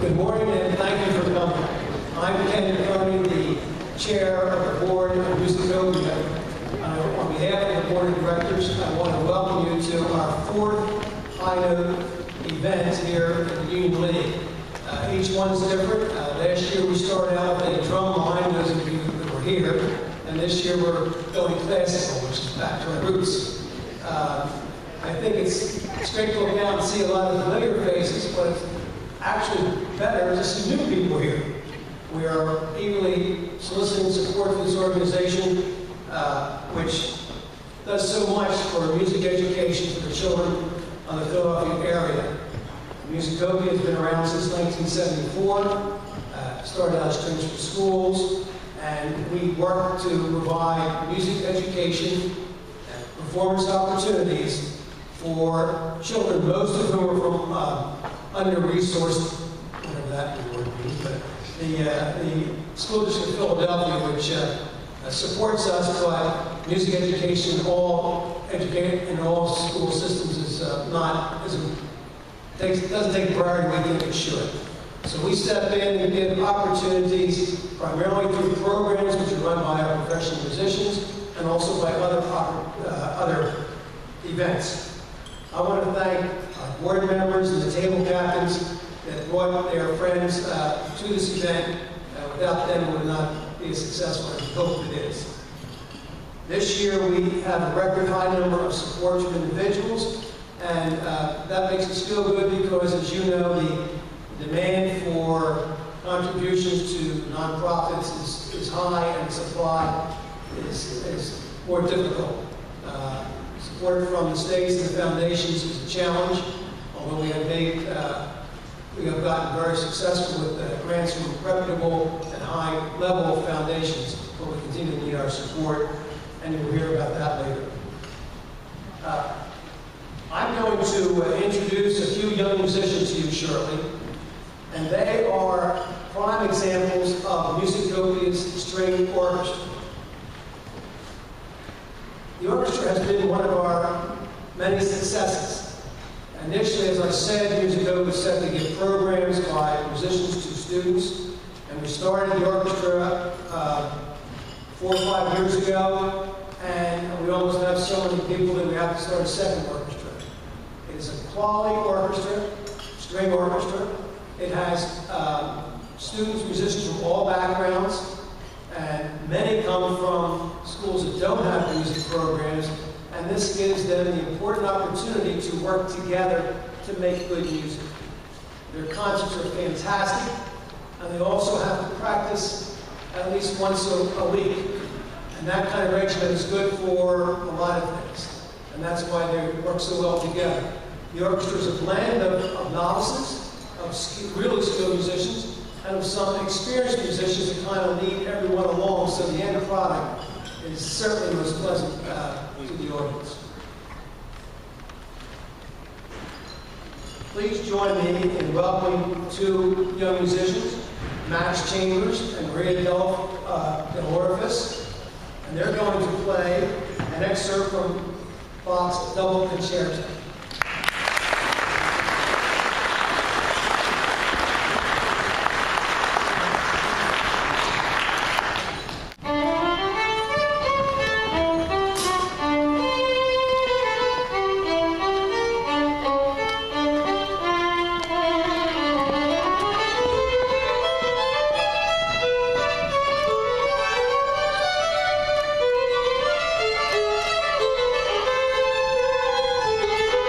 Good morning and thank you for coming. I'm Ken Coney, the chair of the board of Musicopia. On behalf of the board of directors, I want to welcome you to our fourth high note event here at the Union League. Each one's different. Last year we started out with a drum line, those of you that were here, and this year we're going classical, which is back to our roots. I think it's great to look out and see a lot of familiar faces, but it's actually better to see new people here. We are eagerly soliciting support for this organization, which does so much for music education for the children on the Philadelphia area. Musicopia has been around since 1974, started out as Strings for Schools, and we work to provide music education and performance opportunities for children, most of whom are from under-resourced, whatever that word means, but the School District of Philadelphia, which supports us, but music education in all school systems is doesn't take the priority we think it should. So we step in and give opportunities primarily through programs which are run by our professional musicians and also by other events. I want to thank our board members and the table captains that brought their friends to this event. Without them, it would not be as successful as we hope it is. This year, we have a record high number of support from individuals, and that makes us feel good because, as you know, the demand for contributions to nonprofits is high, and supply is more difficult. Support from the states and the foundations is a challenge, although we have gotten very successful with grants from reputable and high-level foundations, but we continue to need our support, and you'll hear about that later. I'm going to introduce a few young musicians to you shortly, and they are prime examples of Musicopia's string orchestra. The orchestra has been one of our many successes. Initially, as I said, Musicopia set to give programs by musicians to students, and we started the orchestra 4 or 5 years ago, and we almost have so many people that we have to start a second orchestra. It is a quality orchestra, string orchestra. It has students, musicians from all backgrounds, and many come from schools that don't have music programs, and this gives them the important opportunity to work together to make good music. Their concerts are fantastic, and they also have to practice at least once a week. And that kind of regimen is good for a lot of things, and that's why they work so well together. The orchestra is a blend of novices, of really skilled musicians, and of some experienced musicians that kind of lead everyone along, so the end product is certainly most pleasant to the audience. Please join me in welcoming two young musicians, Max Chambers and Maria Del Orifice, and they're going to play an excerpt from Bach's Double Concerto. Thank you.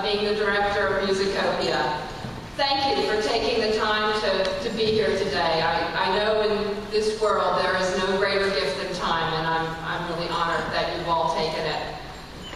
being the director of Musicopia. Thank you for taking the time to be here today. I know in this world there is no greater gift than time, and I'm really honored that you've all taken it.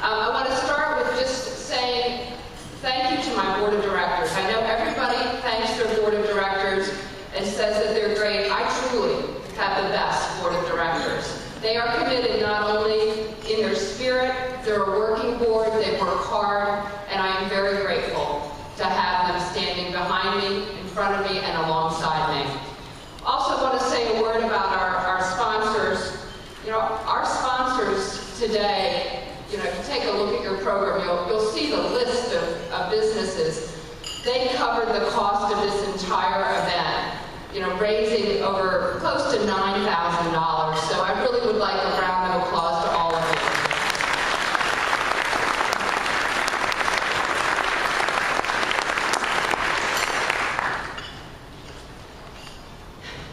I want to start with just saying thank you to my board of directors. I know everybody thanks their board of directors and says that they're great. I truly have the best board of directors. They are committed not only in their spirit, they're a working board, they work hard, and I am very grateful to have them standing behind me, in front of me, and alongside me. Also want to say a word about our sponsors. You know, our sponsors today, you know, if you take a look at your program, you'll see the list of businesses. They covered the cost of this entire event, you know, raising over close to $9,000. So I really would like a round of applause to all of you.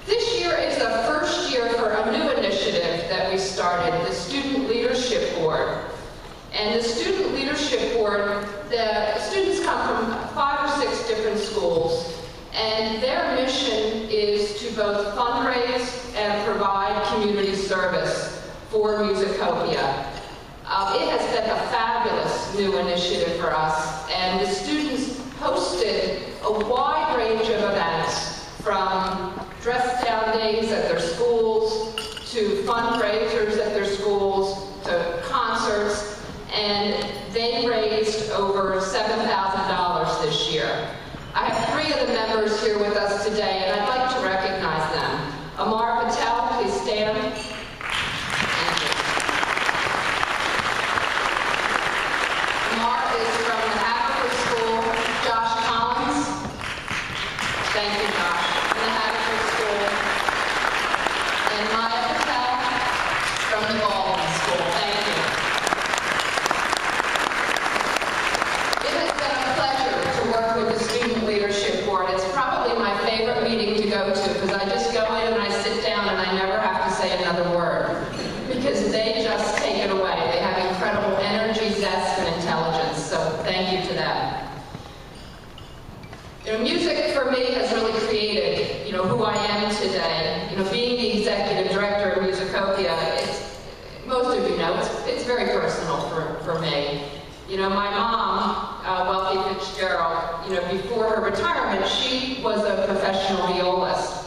This year is the first year for a new initiative that we started, the Student Leadership Board. And the Student Leadership Board, the students come from 5 or 6 different schools, and their mission is to both fundraise and provide community service for Musicopia. It has been a fabulous new initiative for us, and the students hosted a wide range of events, from dress-down days at their schools, to fundraisers at their schools, to concerts, and they raised over $7,000 this year. I have 3 of the members here with us today, and I'd like to recognize them. Amar Patel, please stand. Thank you. Amar is from the Haverford School. Josh Collins. Thank you, Josh. From the Haverford School. And Maya Patel from the Baldwin School. Thank you. It has been a pleasure to work with the Student Leadership Board. It's probably my favorite meeting to go to, because I just go in and I sit down and I never have to say another word, because they just take it away. They have incredible energy, zest, and intelligence, so thank you to them. You know, music for me has really created, you know, who I am today. You know, being the executive director of Musicopia, most of you know, it's very personal for me. You know, my mom, Wealthy Fitzgerald, you know, before her retirement, she was a professional violist.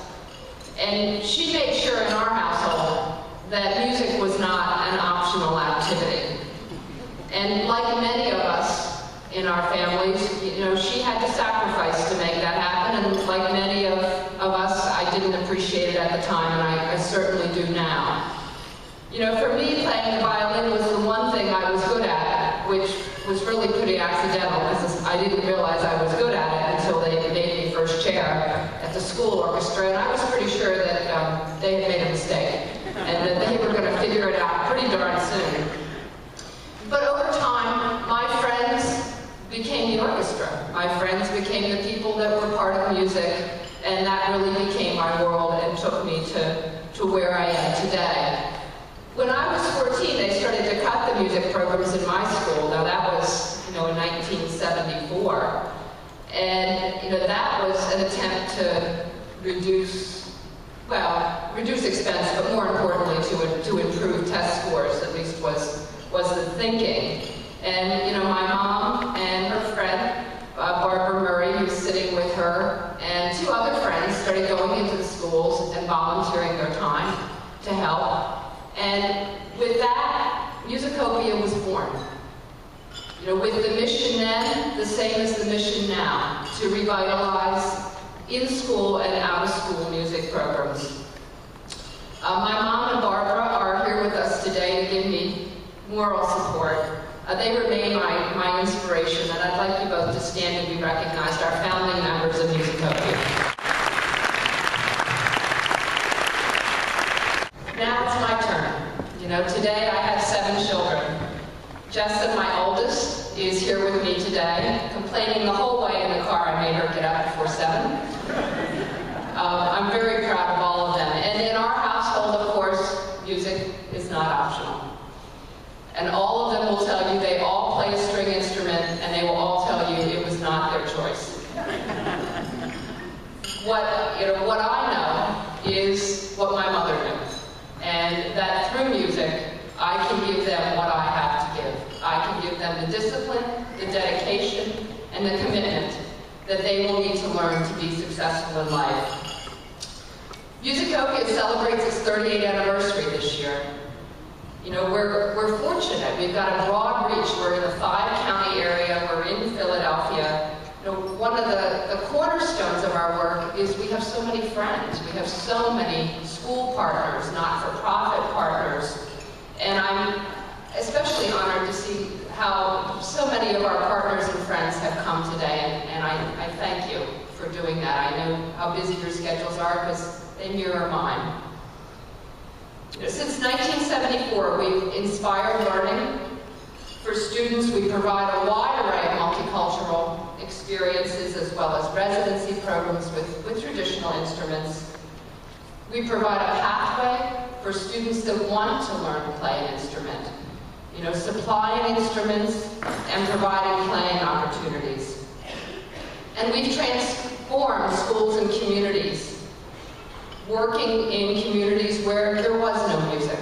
And she made sure in our household that music was not an optional activity. And like many of us in our families, you know, she had to sacrifice to make that happen. And like many of us, I didn't appreciate it at the time, and I certainly do now. You know, for me, playing the violin was the one thing I was good at, which was really pretty accidental, because I didn't realize I was good at it until they made me first chair at the school orchestra, and I was pretty sure that they had made a mistake, and that they were going to figure it out pretty darn soon. But over time, my friends became the orchestra. My friends became the people that were part of music, and that really became my world and took me to where I am today. When I was 14, they started to cut the music programs in my school. Now that was, you know, in 1974. And, you know, that was an attempt to reduce expense, but more importantly, to improve test scores, at least was the thinking. And, you know, my mom and her friend, Barbara Murray, who's sitting with her, and 2 other friends started going into the schools and volunteering their time to help. And with that, Musicopia was born. You know, with the mission then, the same as the mission now, to revitalize in-school and out-of-school music programs. My mom and Barbara are here with us today to give me moral support. They remain my inspiration, and I'd like you both to stand and be recognized, our founding members of Musicopia. Now it's my turn. You know, today I have 7 children. Jessa, my oldest, is here with me today, complaining the whole way in the car I made her get up before 7. I'm very proud of all of them. And in our household, of course, music is not optional. And all of them will tell you they all play a string instrument, and they will all tell what I know is what my mother knew. And that through music, I can give them what I have to give. I can give them the discipline, the dedication, and the commitment that they will need to learn to be successful in life. Musicopia celebrates its 38th anniversary this year. We're fortunate. We've got a broad reach. We're in the 5-county area. We're in Philadelphia. One of the cornerstones of our work is we have so many friends. We have so many school partners, not-for-profit partners. And I'm especially honored to see how so many of our partners and friends have come today. And I thank you for doing that. I know how busy your schedules are because they mirror mine. Since 1974, we've inspired learning. For students, we provide a wide array of multicultural experiences as well as residency programs with traditional instruments. We provide a pathway for students that want to learn to play an instrument. Supplying instruments and providing playing opportunities. And we've transformed schools and communities, working in communities where there was no music,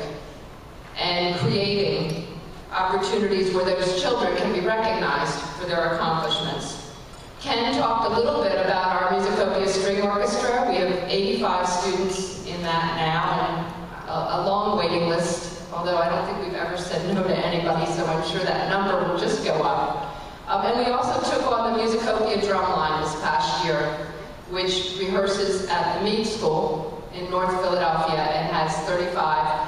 and creating opportunities where those children can be recognized for their accomplishments. Ken talked a little bit about our Musicopia String Orchestra. We have 85 students in that now, and a long waiting list, although I don't think we've ever said no to anybody, so I'm sure that number will just go up. And we also took on the Musicopia drumline this past year, which rehearses at the Mead School in North Philadelphia and has 35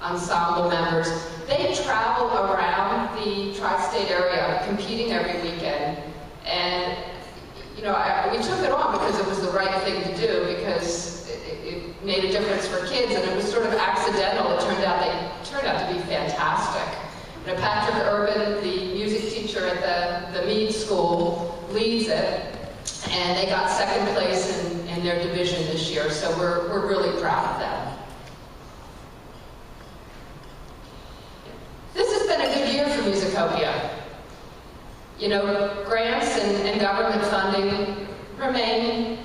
ensemble members. They travel around the tri-state area, competing every weekend. And, we took it on because it was the right thing to do, because it made a difference for kids, and it was sort of accidental. They turned out to be fantastic. Patrick Urban, the music teacher at the Mead School, leads it, and they got second place in their division this year, so we're really proud of them. This has been a good year for Musicopia. Grants and government funding remain,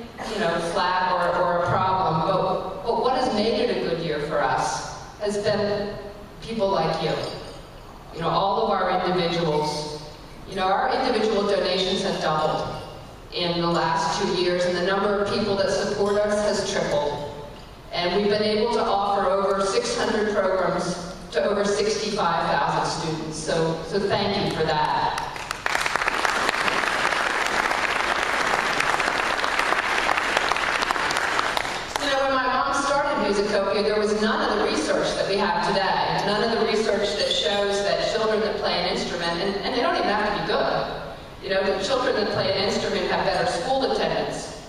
flat or a problem, but what has made it a good year for us has been people like you. All of our individuals. Our individual donations have doubled in the last 2 years, and the number of people that support us has tripled. And we've been able to offer over 600 programs to over 65,000 students. So thank you for that. When my mom started Musicopia, there was none of the research that we have today. None of the research that shows that children that play an instrument, and they don't even have to be good. The children that play an instrument have better school attendance,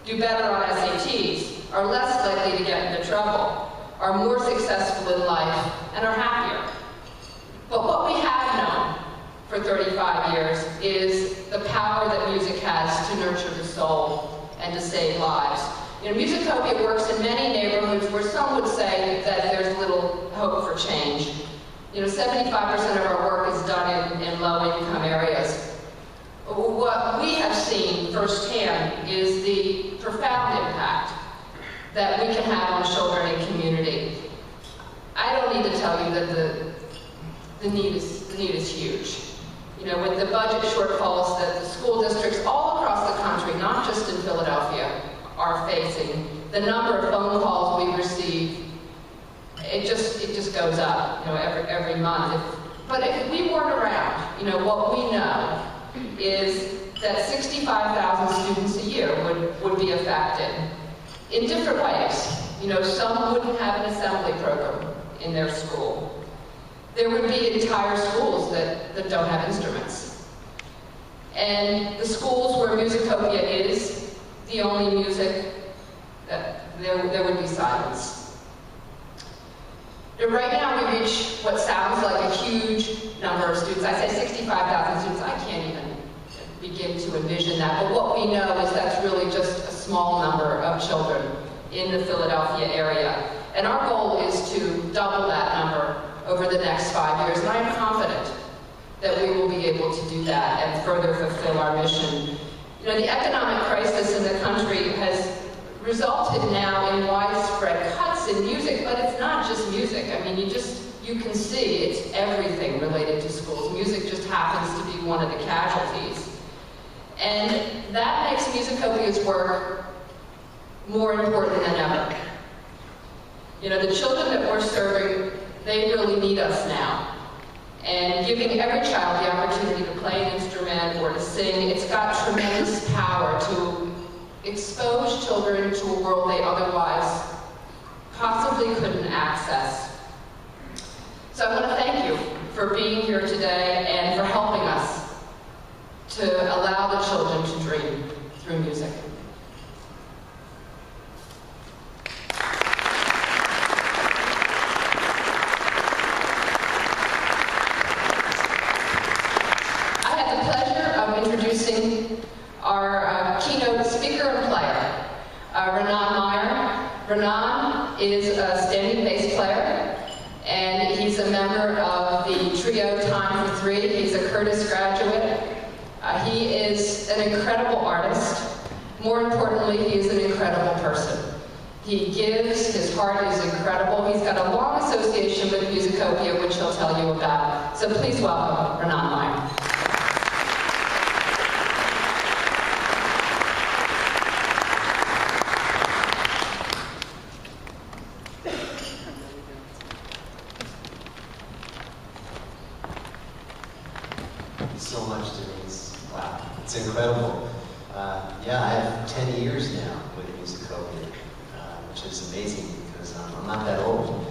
do better on SATs, are less likely to get into trouble, are more successful in life, and are happier. But what we have known for 35 years is the power that music has to nurture the soul and to save lives. Musicopia works in many neighborhoods where some would say that there's little hope for change. 75% of our work is done in low-income areas. What we have seen firsthand is the profound impact that we can have on children and community. I don't need to tell you that the need is huge. With the budget shortfalls that the school districts all across the country, not just in Philadelphia, are facing, the number of phone calls we receive, it just goes up, every month. But if we weren't around, what we know is that 65,000 students a year would be affected in different ways. Some wouldn't have an assembly program in their school. There would be entire schools that don't have instruments. And the schools where Musicopia is the only music, there would be silence. Right now we reach what sounds like a huge number of students. I say 65,000 students, I can't even begin to envision that. But what we know is that's really just a small number of children in the Philadelphia area. And our goal is to double that number over the next 5 years. And I'm confident that we will be able to do that and further fulfill our mission. You know, the economic crisis in the country has resulted now in widespread cuts in music, but it's not just music. I mean, you can see it's everything related to schools. Music just happens to be one of the casualties. And that makes Musicopia's work more important than ever. You know, the children that we're serving, they really need us now. And giving every child the opportunity to play an instrument or to sing, it's got tremendous power to expose children to a world they otherwise possibly couldn't access. So I want to thank you for being here today and for helping us to allow the children to dream through music. I had the pleasure of introducing our keynote speaker and player, Ranaan Meyer. Ranaan is a standing bass player, and he's a member of the trio Time for Three. He's a Curtis graduate. He is an incredible artist. More importantly, he is an incredible person. He gives, his heart is incredible. He's got a long association with Musicopia, which he'll tell you about. So please welcome Ranaan Meyer. So much, Denise. Wow, it's incredible. Yeah, I have 10 years now with Musicopia, which is amazing because I'm not that old.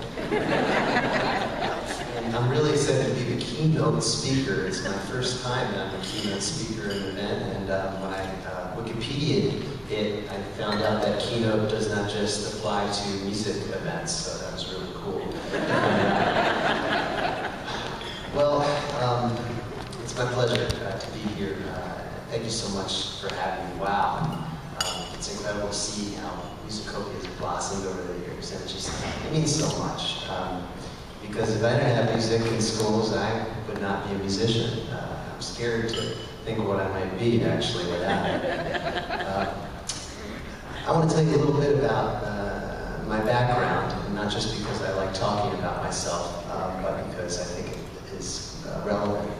And I'm really excited to be the keynote speaker. It's my first time that I'm a keynote speaker at an event, and when I Wikipedia'd it, I found out that keynote does not just apply to music events, so that was really cool. Well, it's my pleasure to be here. Thank you so much for having me. Wow. It's incredible to see how Musicopia has blossomed over the years, and it means so much. Because if I didn't have music in schools, I would not be a musician. I'm scared to think of what I might be, actually, without it. I want to tell you a little bit about my background, and not just because I like talking about myself, but because I think it is relevant.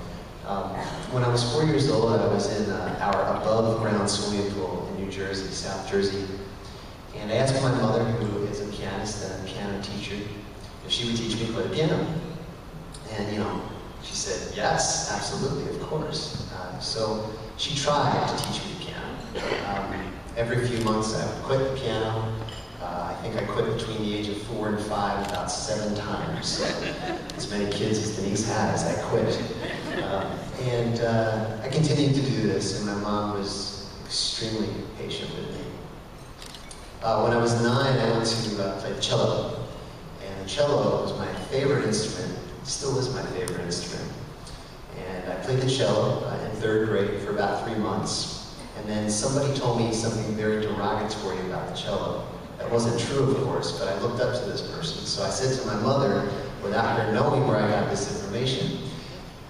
When I was 4 years old, I was in our above-ground swimming pool in New Jersey, South Jersey. And I asked my mother, who is a pianist and a piano teacher, if she would teach me to play the piano. And, you know, she said, yes, absolutely, of course. So she tried to teach me the piano. Every few months, I would quit the piano. I think I quit between the age of 4 and 5 about 7 times. So as many kids as Denise has, I quit. I continued to do this, and my mom was extremely patient with me. When I was 9, I went to play the cello. And the cello was my favorite instrument, still is my favorite instrument. And I played the cello in 3rd grade for about 3 months. And then somebody told me something very derogatory about the cello. That wasn't true, of course, but I looked up to this person. So I said to my mother, without her knowing where I got this information,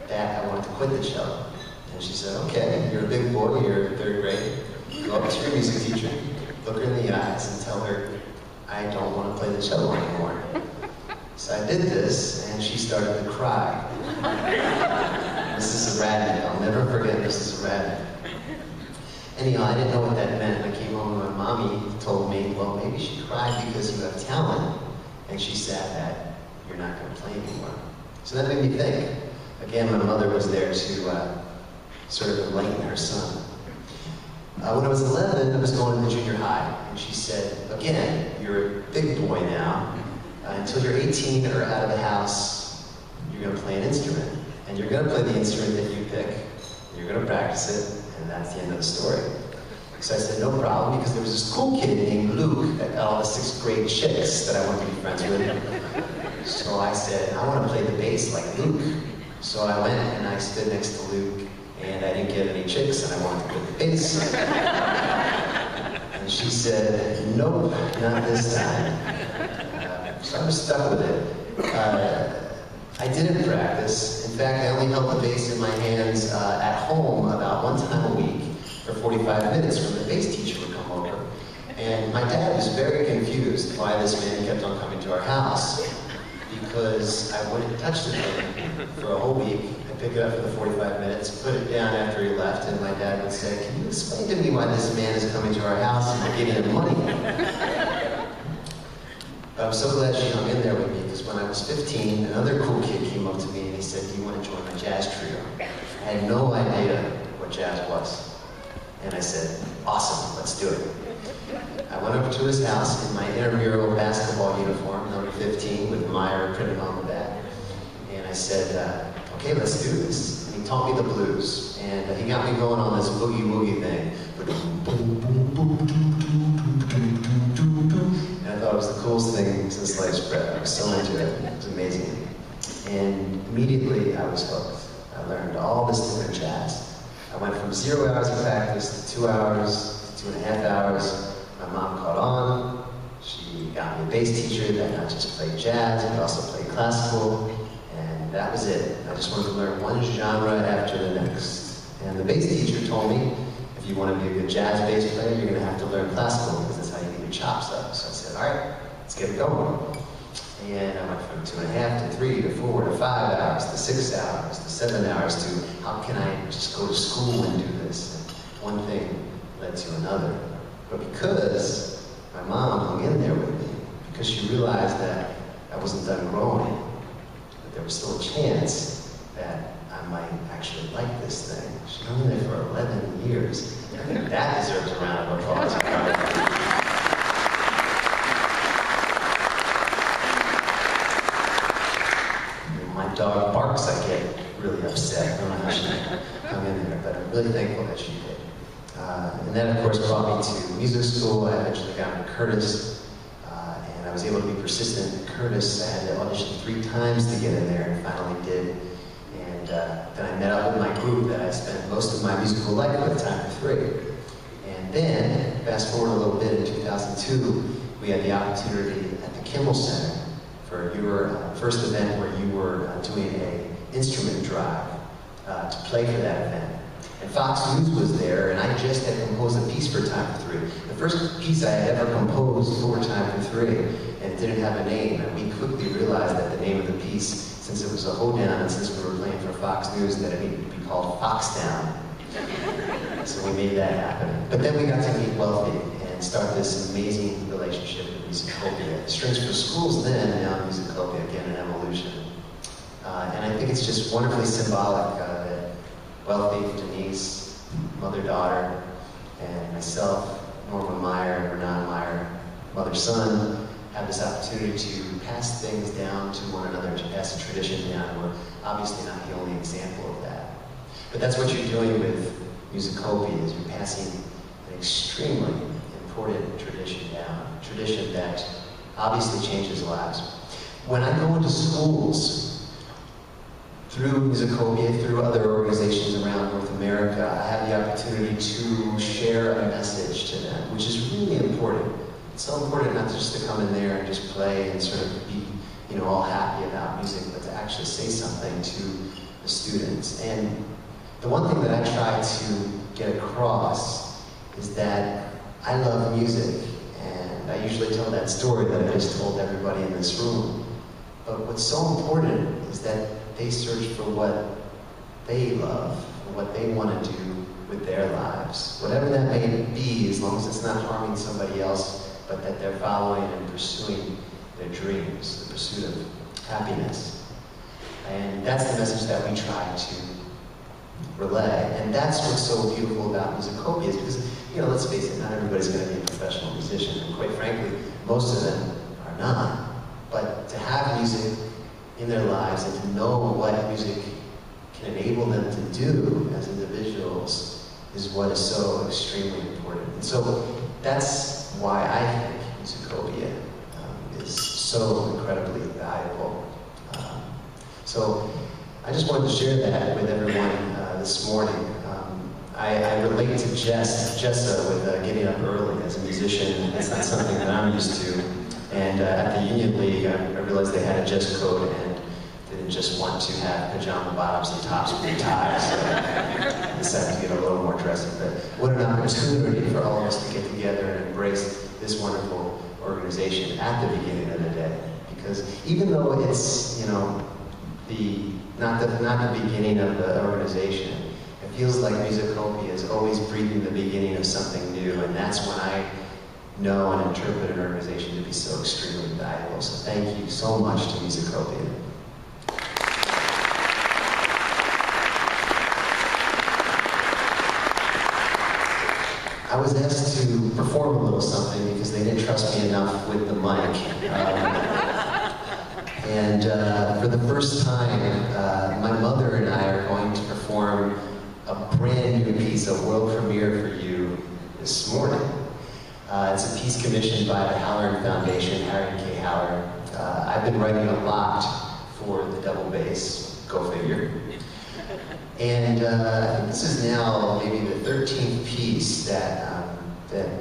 that I wanted to quit the cello. And she said, okay, you're a big boy, you're in 3rd grade, go up to your music teacher, look her in the eyes and tell her, I don't want to play the cello anymore. So I did this, and she started to cry. Mrs. Radney, I'll never forget Mrs. Radney. Anyhow, I didn't know what that meant. I came home and my mommy told me, well, maybe she cried because you have talent, and she's sad that you're not going to play anymore. So that made me think. Again, my mother was there to sort of enlighten her son. When I was 11, I was going to junior high, and she said, again, you're a big boy now. Until you're 18 or out of the house, you're going to play an instrument. And you're going to play the instrument that you pick. You're going to practice it, and that's the end of the story. So I said, no problem, because there was this cool kid named Luke that got all the 6th grade chicks that I wanted to be friends with. So I said, I want to play the bass like Luke. So I went and I stood next to Luke, and I didn't get any chicks, and I wanted to play the bass. And she said, nope, not this time. So I was stuck with it. I didn't practice. In fact, I only held the bass in my hands at home about 1 time a week for 45 minutes when the bass teacher would come over. And my dad was very confused why this man kept on coming to our house, because I wouldn't touch the thing for a whole week. I'd pick it up for the 45 minutes, put it down after he left, and my dad would say, "Can you explain to me why this man is coming to our house and we're giving him money?" But I'm so glad she hung in there with me, because when I was 15, another cool kid came up to me and he said, "Do you want to join my jazz trio?" I had no idea what jazz was. And I said, "Awesome, let's do it." I went over to his house in my intramural basketball uniform, number 15, with Meyer printed on the back. And I said, "Okay, let's do this." And he taught me the blues. And he got me going on this boogie-woogie thing. And I thought it was the coolest thing since sliced bread. I was so into it. It was amazing. And immediately I was hooked. I learned all this different jazz. I went from 0 hours of practice to 2 hours, to 2.5 hours. My mom caught on. She got me a bass teacher that not just played jazz, but also played classical. And that was it. I just wanted to learn one genre after the next. And the bass teacher told me, if you want to be a good jazz bass player, you're going to have to learn classical, because that's how you get your chops up. So I said, all right, let's get it going. And I went from 2.5 to 3 to 4 to 5 hours to 6 hours to 7 hours to how can I just go to school and do this? And one thing led to another. But because my mom hung in there with me, because she realized that I wasn't done growing, that there was still a chance that I might actually like this thing. She hung in there for 11 years. I think that deserves a round of applause. When my dog barks, I get really upset. I don't know how she hung in there, but I'm really thankful that she did. And that, of course, brought me to music school. I eventually got into Curtis, and I was able to be persistent at Curtis. I had to audition 3 times to get in there, and finally did. And then I met up with my group that I spent most of my musical life with, Time for 3. And then, fast forward a little bit, in 2002, we had the opportunity at the Kimmel Center for your first event where you were doing an instrument drive to play for that event. And Fox News was there, and I just had composed a piece for Time for 3. The first piece I had ever composed for Time for 3, and it didn't have a name. And we quickly realized that the name of the piece, since it was a hoedown, and since we were playing for Fox News, that it needed to be called Foxdown. So we made that happen. But then we got to meet Wealthy and start this amazing relationship with Musicopia. Strings for Schools then, now Musicopia, again, an evolution. And I think it's just wonderfully symbolic that Wealthy, Denise, mother-daughter, and myself, Norma Meyer, and Ranaan Meyer, mother-son, have this opportunity to pass things down to one another, to pass a tradition down. We're obviously not the only example of that. But that's what you're doing with Musicopia, is you're passing an extremely important tradition down, a tradition that obviously changes lives. When I go into schools, through Musicopia, through other organizations around North America, I have the opportunity to share a message to them, which is really important. It's so important not just to come in there and just play and sort of be, all happy about music, but to actually say something to the students. And the one thing that I try to get across is that I love music, and I usually tell that story that I just told everybody in this room. But what's so important is that they search for what they love, and what they want to do with their lives. Whatever that may be, as long as it's not harming somebody else, but that they're following and pursuing their dreams, the pursuit of happiness. And that's the message that we try to relay. And that's what's so beautiful about Musicopia, is because, let's face it, not everybody's going to be a professional musician, and quite frankly, most of them are not. But to have music in their lives and to know what music can enable them to do as individuals is what is so extremely important. And so that's why I think Musicopia is so incredibly valuable. So I just wanted to share that with everyone this morning. I relate to Jessa with getting up early as a musician. It's not something that I'm used to. And at the Union League, I realized they had a dress code, and didn't just want to have pajama bottoms and tops with ties. So I decided to get a little more dressy. But what an opportunity for all of us to get together and embrace this wonderful organization at the beginning of the day. Because even though it's, you know, not the beginning of the organization, it feels like Musicopia is always breathing the beginning of something new, and that's when I know and interpret an organization to be so extremely valuable. So thank you so much to Musicopia. I was asked to perform a little something because they didn't trust me enough with the mic. And for the first time, my mother and I are going to perform a brand new piece, a world premiere for you this morning. It's a piece commissioned by the Halloran Foundation, Harry K. Halloran. I've been writing a lot for the double bass, go figure. And I think this is now maybe the 13th piece that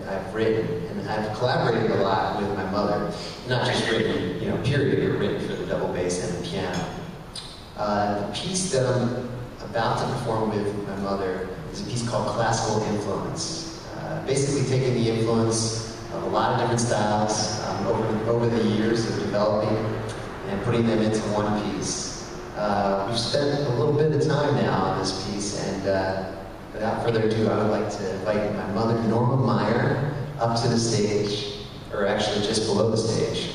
I've written. And I've collaborated a lot with my mother. Not just written, you know, period, but written for the double bass and the piano. The piece that I'm about to perform with my mother is a piece called Classical Influence. Basically taking the influence of a lot of different styles over the years of developing and putting them into one piece. We've spent a little bit of time now on this piece, and without further ado, I would like to invite my mother, Norma Meyer, up to the stage, or actually just below the stage.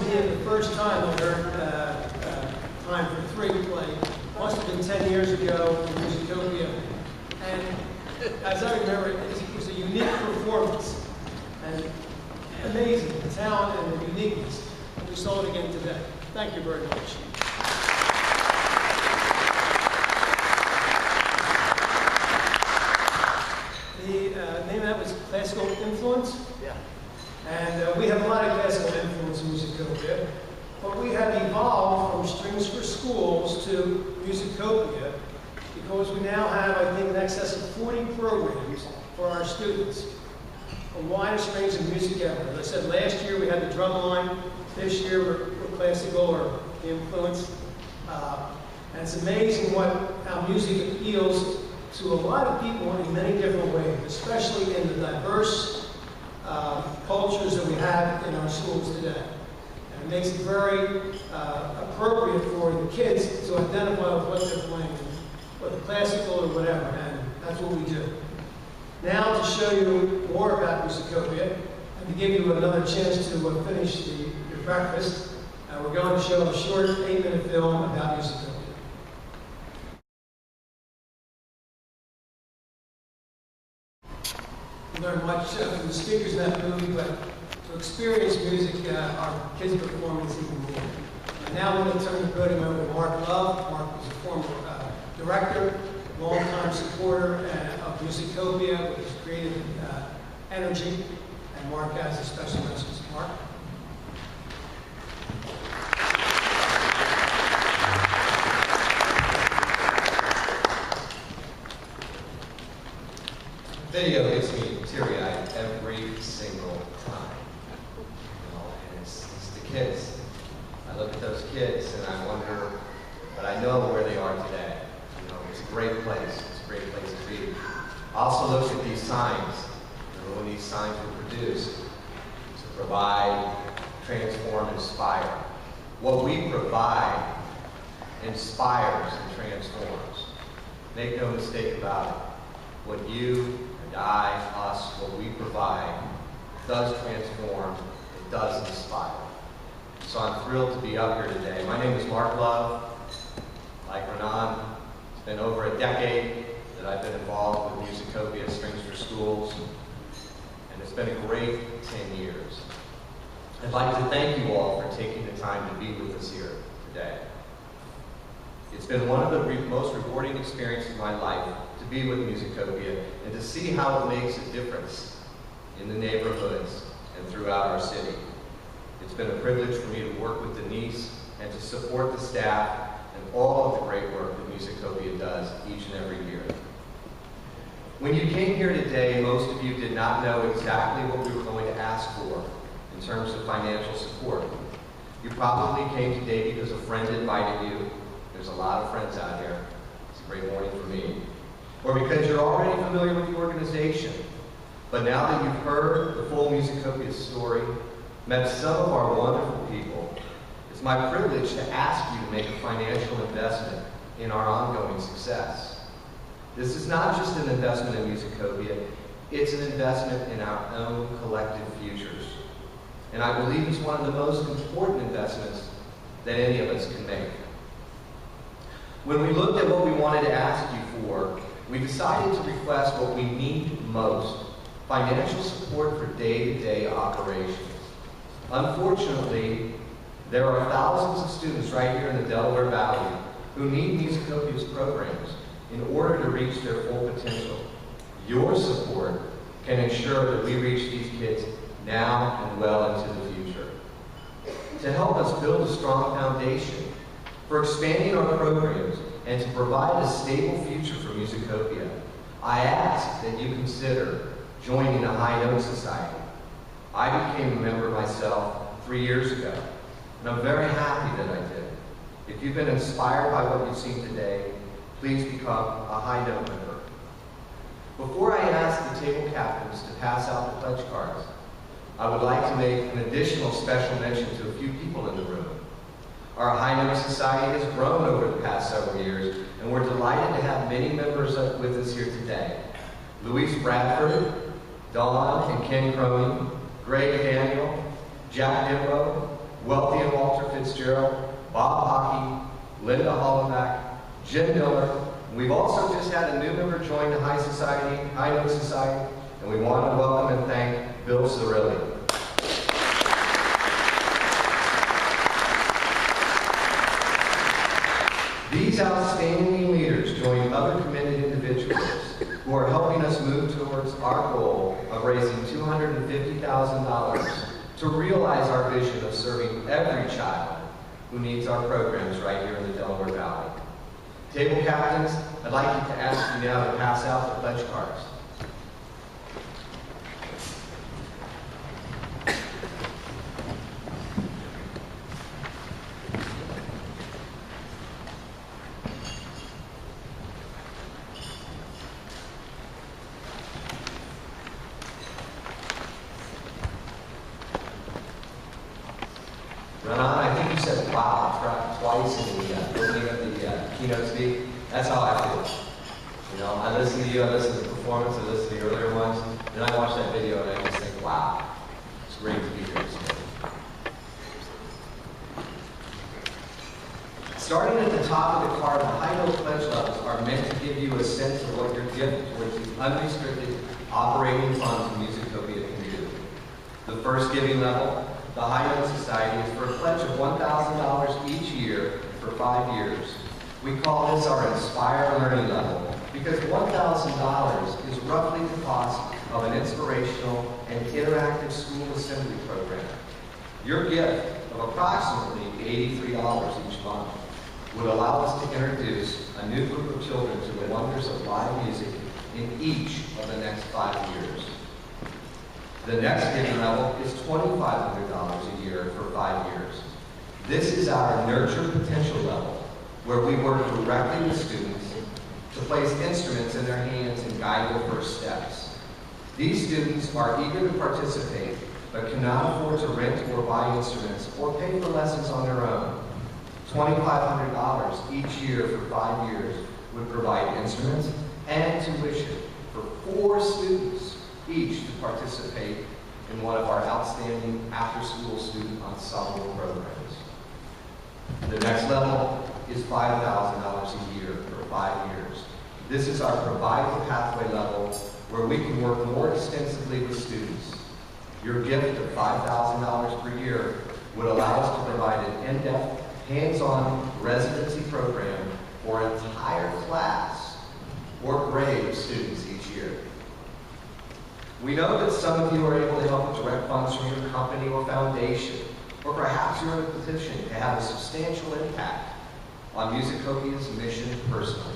idea the first time I heard Time for Three play. Must have been 10 years ago in Musicopia. And as I remember, it was a unique performance. And amazing, the talent and the uniqueness. And we saw it again today. Thank you very much. The name of that was Classical Influence. Yeah. And we have a lot of classical influence in Musicopia, but we have evolved from Strings for Schools to Musicopia because we now have, I think, in excess of 40 programs for our students. A widest range of music ever. As I said, last year we had the drum line. This year we're classical or the influence. And it's amazing how music appeals to a lot of people in many different ways, especially in the diverse cultures that we have in our schools today. And it makes it very appropriate for the kids to identify with what they're playing, whether classical or whatever, and that's what we do. Now, to show you more about Musicopia, and to give you another chance to finish your breakfast, we're going to show a short 8-minute film about Musicopia. We learn much from the speakers in that movie, but to experience music, our kids' performance even more. And now I'm going to turn the podium over to Mark Love. Mark was a former director, longtime supporter of Musicopia, which has created energy, and Mark has a special message. Mark? Video gets me teary-eyed every single time. And it's the kids. I look at those kids and I wonder, but I know where they are today. It's a great place. It's a great place to be. I also look at these signs. When these signs were produced to provide, transform, inspire. What we provide inspires and transforms. Make no mistake about it. What you and I, us, what we provide does transform, it does inspire. So I'm thrilled to be up here today. My name is Mark Love. Like Ranaan, it's been over a decade that I've been involved with Musicopia Strings for Schools, and it's been a great 10 years. I'd like to thank you all for taking the time to be with us here today. It's been one of the most rewarding experiences of my life to be with Musicopia and to see how it makes a difference in the neighborhoods and throughout our city. It's been a privilege for me to work with Denise and to support the staff and all of the great work that Musicopia does each and every year. When you came here today, most of you did not know exactly what we were going to ask for in terms of financial support. You probably came today because a friend invited you. There's a lot of friends out here. It's a great morning for me. Or because you're already familiar with the organization. But now that you've heard the full Musicopia story, met some of our wonderful people, it's my privilege to ask you to make a financial investment in our ongoing success. This is not just an investment in Musicopia, it's an investment in our own collective futures. And I believe it's one of the most important investments that any of us can make. When we looked at what we wanted to ask you for, we decided to request what we need most: financial support for day-to-day operations. Unfortunately, there are thousands of students right here in the Delaware Valley who need Musicopia's programs in order to reach their full potential. Your support can ensure that we reach these kids now and well into the future. To help us build a strong foundation for expanding our programs and to provide a stable future for Musicopia, I ask that you consider joining the High Note Society. I became a member myself 3 years ago, and I'm very happy that I did. If you've been inspired by what you've seen today, please become a High Note member. Before I ask the table captains to pass out the pledge cards, I would like to make an additional special mention to a few people in the room. Our High Note Society has grown over the past several years, and we're delighted to have many members with us here today. Louise Bradford, Dawn and Ken Cronin, Greg Daniel, Jack Nimbo, Wealthy and Walter Fitzgerald, Bob Hockey, Linda Hollenbach, Jim Miller. We've also just had a new member join the High Note Society, and we want to welcome and thank Bill Cirilli. These outstanding leaders join other committed individuals who are helping us move towards our goal of raising $250,000 to realize our vision of serving every child who needs our programs right here in the Delaware Valley. Table captains, I'd like to ask you now to pass out the pledge cards. Ranaan, I think you said wow twice in the opening of the keynote speak. That's how I feel. You know, I listen to you, I listen to the performance, I listen to the earlier ones, and I watch that video and I just think, wow, it's great to be here today. Starting at the top of the card, the high note pledge levels are meant to give you a sense of what your gift towards the unrestricted operating funds of Musicopia can do. The first giving level, the High Note Society, is for a pledge of $1,000 each year for 5 years. We call this our Inspire Learning level because $1,000 is roughly the cost of an inspirational and interactive school assembly program. Your gift of approximately $83 each month would allow us to introduce a new group of children to the wonders of live music in each of the next 5 years. The next giving level is $2,500 a year for 5 years. This is our Nurture Potential level, where we work directly with students to place instruments in their hands and guide their first steps. These students are eager to participate, but cannot afford to rent or buy instruments or pay for lessons on their own. $2,500 each year for 5 years would provide instruments and tuition for 4 students each to participate in one of our outstanding after-school student ensemble programs. The next level is $5,000 a year for 5 years. This is our Provide the Pathway level, where we can work more extensively with students. Your gift of $5,000 per year would allow us to provide an in-depth, hands-on residency program for an entire class or grade of students each year. We know that some of you are able to help with direct funds from your company or foundation, or perhaps you're in a position to have a substantial impact on Musicopia's mission personally.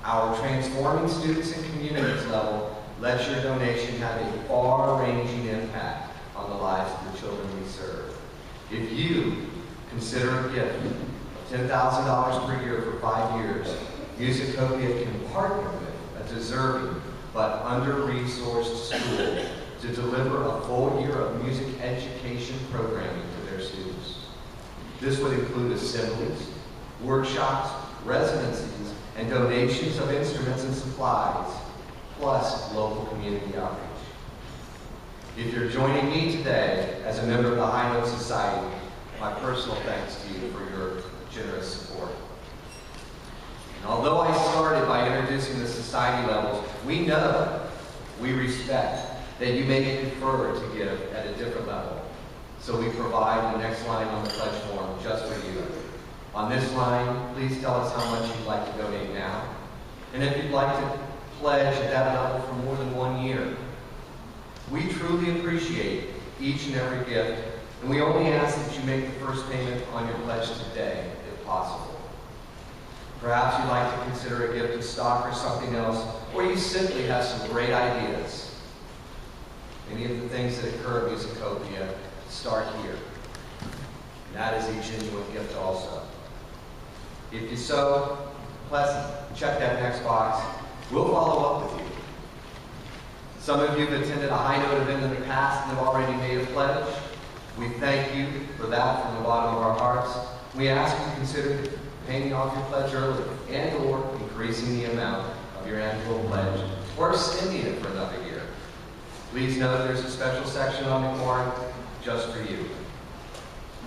Our Transforming Students and Communities level lets your donation have a far-ranging impact on the lives of the children we serve. If you consider a gift of $10,000 per year for 5 years, Musicopia can partner with a deserving but under-resourced school to deliver a full year of music education programming to their students. This would include assemblies, workshops, residencies, and donations of instruments and supplies, plus local community outreach. If you're joining me today as a member of the High Note Society, my personal thanks to you for your generous support. And although I started by introducing the society levels, we know, we respect that you may prefer to give at a different level. So we provide the next line on the pledge form just for you. On this line, please tell us how much you'd like to donate now. And if you'd like to pledge at that level for more than 1 year. We truly appreciate each and every gift, and we only ask that you make the first payment on your pledge today, if possible. Perhaps you'd like to consider a gift of stock or something else, or you simply have some great ideas. Many of the things that occur at Musicopia start here. And that is a genuine gift also. If you so, pleasant, check that next box. We'll follow up with you. Some of you have attended a High Note event in the past and have already made a pledge. We thank you for that from the bottom of our hearts. We ask you to consider paying off your pledge early and/or increasing the amount of your annual pledge or extending it for another year. Please note there's a special section on the card just for you.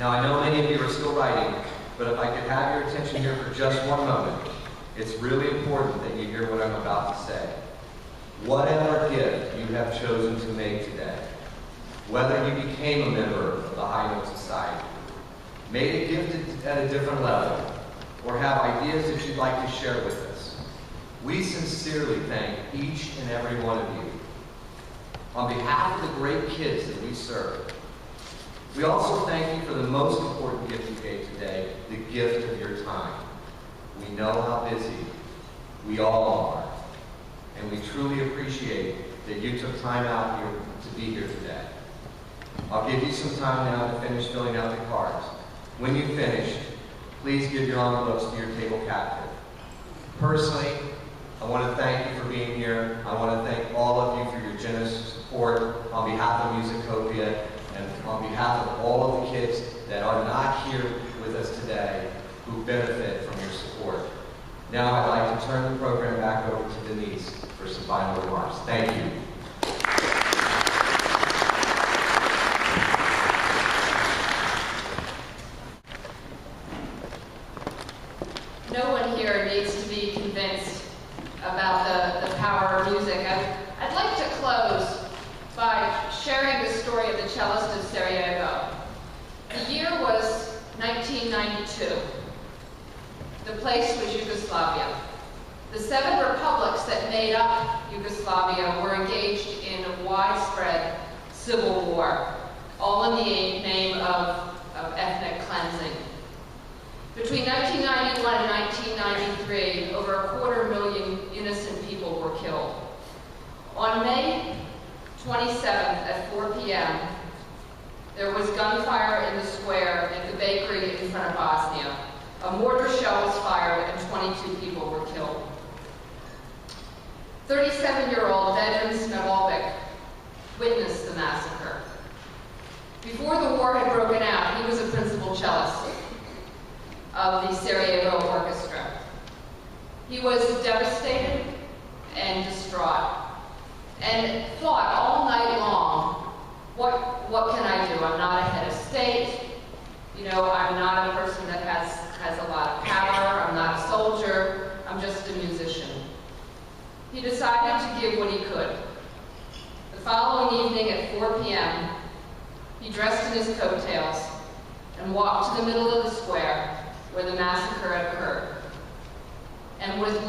Now, I know many of you are still writing, but if I could have your attention here for just one moment, it's really important that you hear what I'm about to say. Whatever gift you have chosen to make today, whether you became a member of the High Note Society, made a gift at a different level, or have ideas that you'd like to share with us, we sincerely thank each and every one of you. On behalf of the great kids that we serve, we also thank you for the most important gift you gave today, the gift of your time. We know how busy we all are, and we truly appreciate that you took time out here to be here today. I'll give you some time now to finish filling out the cards. When you finish, please give your envelopes to your table captain. Personally, I want to thank you for being here. I want to thank all of you for your generous support on behalf of Musicopia and on behalf of all of the kids that are not here with us today who benefit from your support. Now I'd like to turn the program back over to Denise for some final remarks. Thank you. No one here needs to be convinced about the power of music. I'd like to close by sharing the story of the cellist of Sarajevo. The year was 1992. The place was Yugoslavia. The 7 republics that made up Yugoslavia were engaged in a widespread civil war, all in the name of ethnic cleansing. Between 1991 and 1993, over 250,000 innocent people were killed. On May 27th at 4 p.m., there was gunfire in the square at the bakery in front of Bosnia. A mortar shell was fired and 22 people were killed. 37-year-old Vedran Smevovic witnessed the massacre. Before the war had broken out, he was a principal cellist of the Sarajevo Orchestra. He was devastated and distraught and thought all night long, what can I do? I'm not a head of state. You know, I'm not a person that has a lot of power. I'm not a soldier. I'm just a musician. He decided to give what he could. The following evening at 4 p.m., he dressed in his coattails and walked to the middle of the square where the massacre had occurred. And with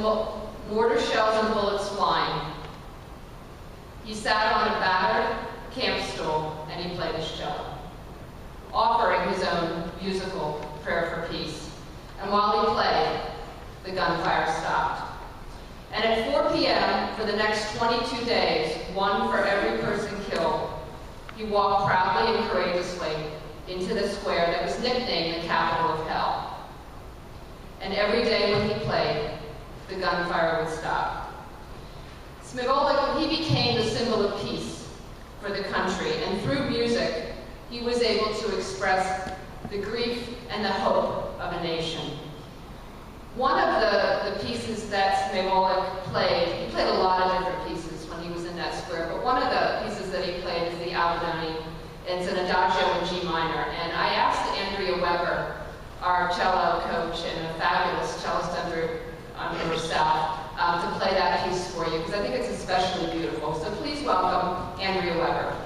mortar shells and bullets flying, he sat on a battered camp stool and he played his cello, offering his own musical prayer for peace. And while he played, the gunfire stopped. And at 4 p.m., for the next 22 days, 1 for every person killed, he walked proudly and courageously into the square that was nicknamed the capital of hell. And every day when he played, the gunfire would stop. Smevovic, he became the symbol of peace for the country, and through music, he was able to express the grief and the hope of a nation. One of the pieces that Smevovic played, he played a lot of different pieces when he was in that square, but one of the pieces that he played is the Albinoni. It's an adagio in G minor, and I asked Andrea Weber, our cello coach and a fabulous cellist under herself, to play that piece for you, because I think it's especially beautiful. So please welcome Andrea Weber.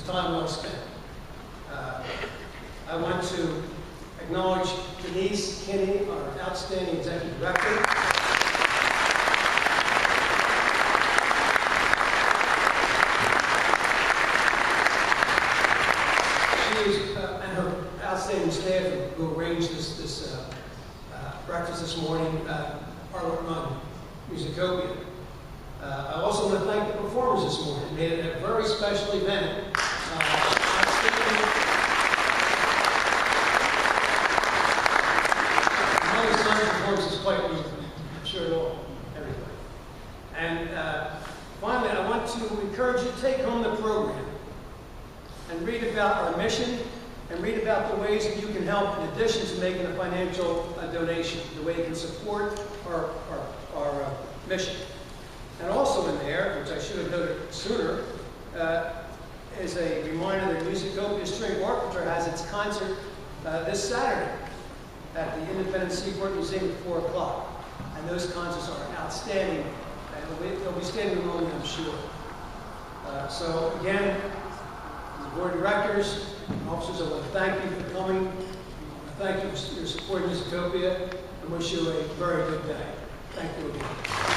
time well spent. I want to acknowledge Denise Kinney, our outstanding executive director. And her outstanding staff who arranged this breakfast this morning, Ranaan Musicopia. I also want to thank the performers this morning. They made it a very special event. My son's performance is quite beautiful. I'm sure it'll everybody. And finally, I want to encourage you to take home the program and read about our mission and read about the ways that you can help in addition to making a financial donation, the way you can support our mission. And also in there, which I should have noted sooner, is a reminder that Musicopia String Orchestra has its concert this Saturday at the Independent Seaport Museum at 4 o'clock. And those concerts are outstanding. And they'll be standing room only, I'm sure. So again, the board of directors, officers, I want to thank you for coming. Thank you for your support in Musicopia, and wish you a very good day. Thank you again.